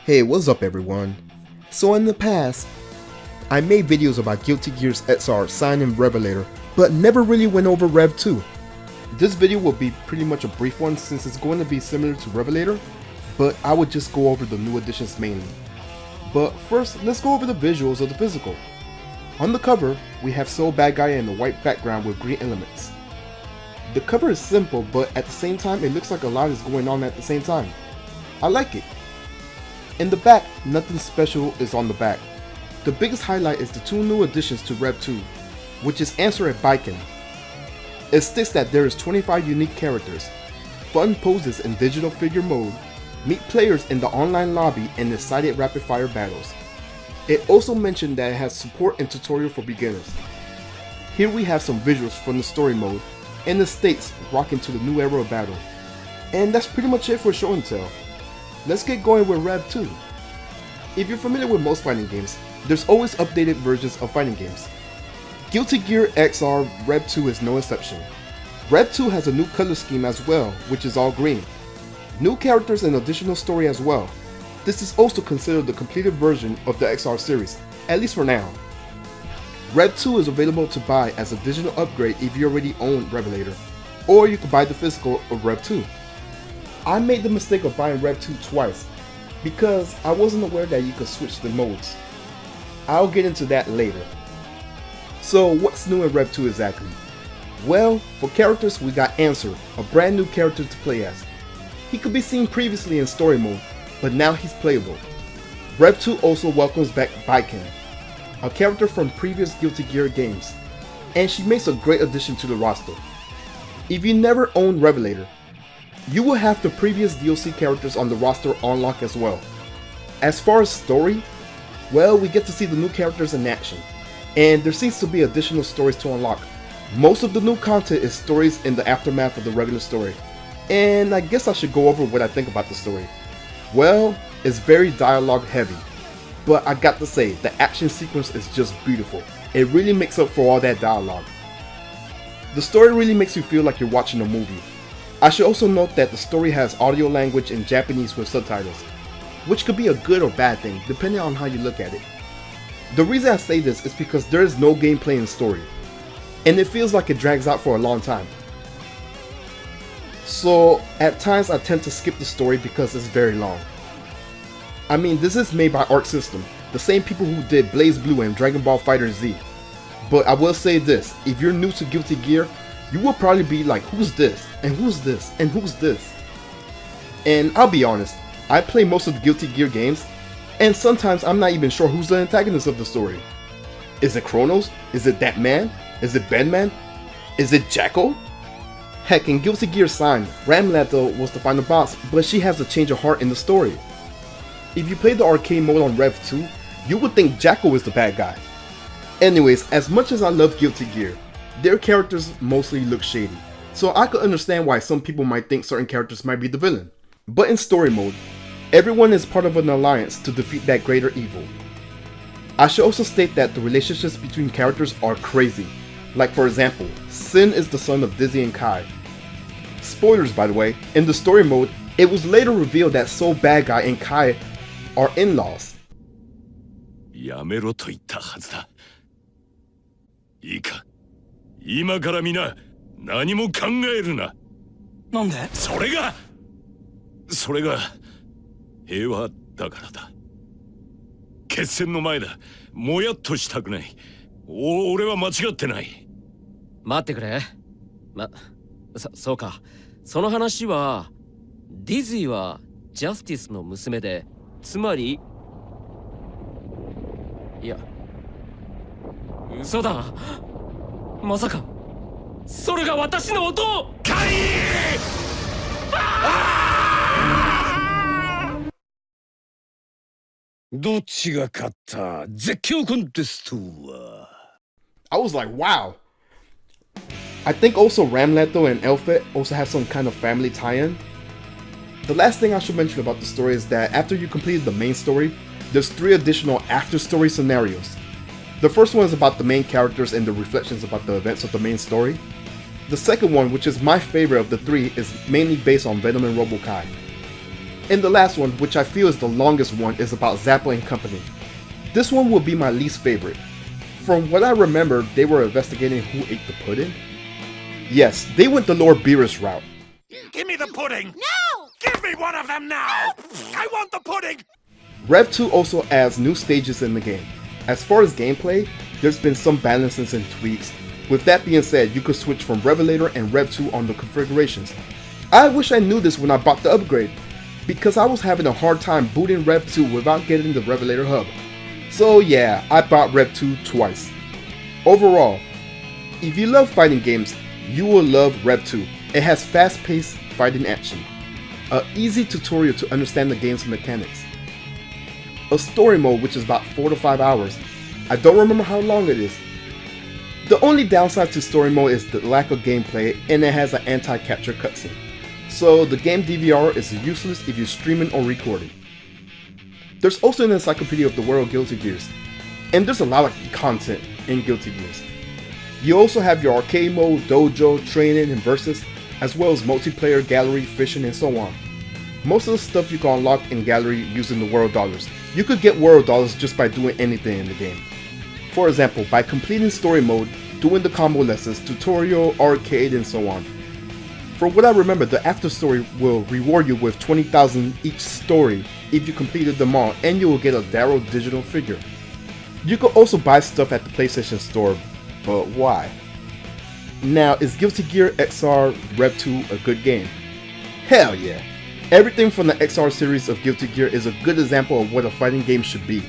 Hey, what's up everyone? So in the past, I made videos about Gear Xrd Sign and Revelator, but never really went over Rev 2. This video will be pretty much a brief one since it's going to be similar to Revelator, but I would just go over the new additions mainly. But first, let's go over the visuals of the physical. On the cover, we have Soul Bad Guy in a white background with green elements. The cover is simple, but at the same time, it looks like a lot is going on at the same time. I like it. In the back, nothing special is on the back. The biggest highlight is the two new additions to Rev 2, which is Answer and Biken. It states that there is 25 unique characters, fun poses in digital figure mode, meet players in the online lobby, and excited rapid fire battles. It also mentioned that it has support and tutorial for beginners. Here we have some visuals from the story mode, and it states rock into the new era of battle. And that's pretty much it for show and tell. Let's get going with Rev 2. If you're familiar with most fighting games, there's always updated versions of fighting games. Gear Xrd Rev 2 is no exception. Rev 2 has a new color scheme as well, which is all green. New characters and additional story as well. This is also considered the completed version of the XR series, at least for now. Rev 2 is available to buy as a digital upgrade if you already own Revelator, or you can buy the physical of Rev 2. I made the mistake of buying Rev 2 twice, because I wasn't aware that you could switch the modes. I'll get into that later. So what's new in Rev 2 exactly? Well, for characters we got Answer, a brand new character to play as. He could be seen previously in story mode, but now he's playable. Rev 2 also welcomes back Biken, a character from previous Guilty Gear games, and she makes a great addition to the roster. If you never owned Revelator, you will have the previous DLC characters on the roster unlock as well. As far as story, well, we get to see the new characters in action, and there seems to be additional stories to unlock. Most of the new content is stories in the aftermath of the regular story, and I guess I should go over what I think about the story. Well, it's very dialogue heavy, but I got to say, the action sequence is just beautiful. It really makes up for all that dialogue. The story really makes you feel like you're watching a movie. I should also note that the story has audio language in Japanese with subtitles, which could be a good or bad thing depending on how you look at it. The reason I say this is because there is no gameplay in the story, and it feels like it drags out for a long time. So at times I tend to skip the story because it's very long. I mean, this is made by Arc System, the same people who did BlazBlue and Dragon Ball FighterZ. But I will say this, if you're new to Guilty Gear, you will probably be like, who's this? And who's this? And who's this? And I'll be honest, I play most of the Guilty Gear games, and sometimes I'm not even sure who's the antagonist of the story. Is it Kronos? Is it that man? Is it Bedman? Is it Jacko? Heck, in Guilty Gear Sign, Revelator was the final boss, but she has a change of heart in the story. If you play the arcade mode on Rev 2, you would think Jacko is the bad guy. Anyways, as much as I love Guilty Gear, their characters mostly look shady, so I could understand why some people might think certain characters might be the villain. But in story mode, everyone is part of an alliance to defeat that greater evil. I should also state that the relationships between characters are crazy. Like for example, Sin is the son of Dizzy and Kai. Spoilers by the way, in the story mode, it was later revealed that Soul Bad Guy and Kai are in-laws. やめろと言ったはずだ。いいか、今から皆何も考えるな。なんで？それが平和だからだ。決戦の前だ。もやっとしたくない。俺は間違ってない。待ってくれ。そうか。その話はディズィはジャスティスの娘で、つまりいや嘘だ。まさかそれが私の音。カイ！どっちが勝った絶叫コンテストは。I was like, wow. I think also Revelator and Elfet also have some kind of family tie-in. The last thing I should mention about the story is that after you completed the main story, there's 3 additional after-story scenarios. The first one is about the main characters and the reflections about the events of the main story. The second one, which is my favorite of the 3, is mainly based on Venom and Robo-Kai. And the last one, which I feel is the longest one, is about Zappa and Company. This one will be my least favorite. From what I remember, they were investigating who ate the pudding. Yes, they went the Lord Beerus route. Give me the pudding! No! Give me one of them now! I want the pudding! Rev 2 also adds new stages in the game. As far as gameplay, there's been some balances and tweaks. With that being said, you could switch from Revelator and Rev 2 on the configurations. I wish I knew this when I bought the upgrade, because I was having a hard time booting Rev 2 without getting the Revelator hub. So yeah, I bought Rev 2 twice. Overall, if you love fighting games, you will love Rev 2. It has fast-paced fighting action, an easy tutorial to understand the game's mechanics, a story mode which is about 4 to 5 hours. I don't remember how long it is. The only downside to story mode is the lack of gameplay, and it has an anti-capture cutscene. So the game DVR is useless if you're streaming or recording. There's also an encyclopedia of the world of Guilty Gears, and there's a lot of content in Guilty Gears. You also have your arcade mode, dojo, training, and versus, as well as multiplayer, gallery, fishing, and so on. Most of the stuff you can unlock in gallery using the world dollars. You could get world dollars just by doing anything in the game. For example, by completing story mode, doing the combo lessons, tutorial, arcade, and so on. For what I remember, the after story will reward you with 20,000 each story if you completed them all, and you will get a Darrow digital figure. You could also buy stuff at the PlayStation Store, but why? Now, is Guilty Gear Xrd Rev 2 a good game? Hell yeah! Everything from the XR series of Guilty Gear is a good example of what a fighting game should be.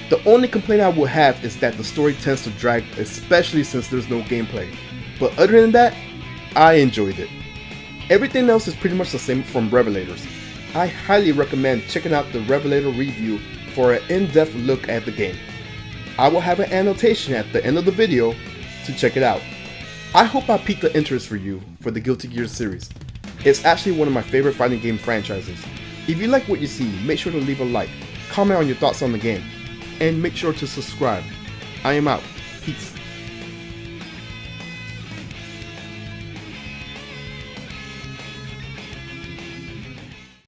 The only complaint I will have is that the story tends to drag, especially since there's no gameplay. But other than that, I enjoyed it. Everything else is pretty much the same from Revelators. I highly recommend checking out the Revelator review for an in-depth look at the game. I will have an annotation at the end of the video to check it out. I hope I piqued the interest for you for the Guilty Gear series. It's actually one of my favorite fighting game franchises. If you like what you see, make sure to leave a like, comment on your thoughts on the game, and make sure to subscribe. I am out. Peace.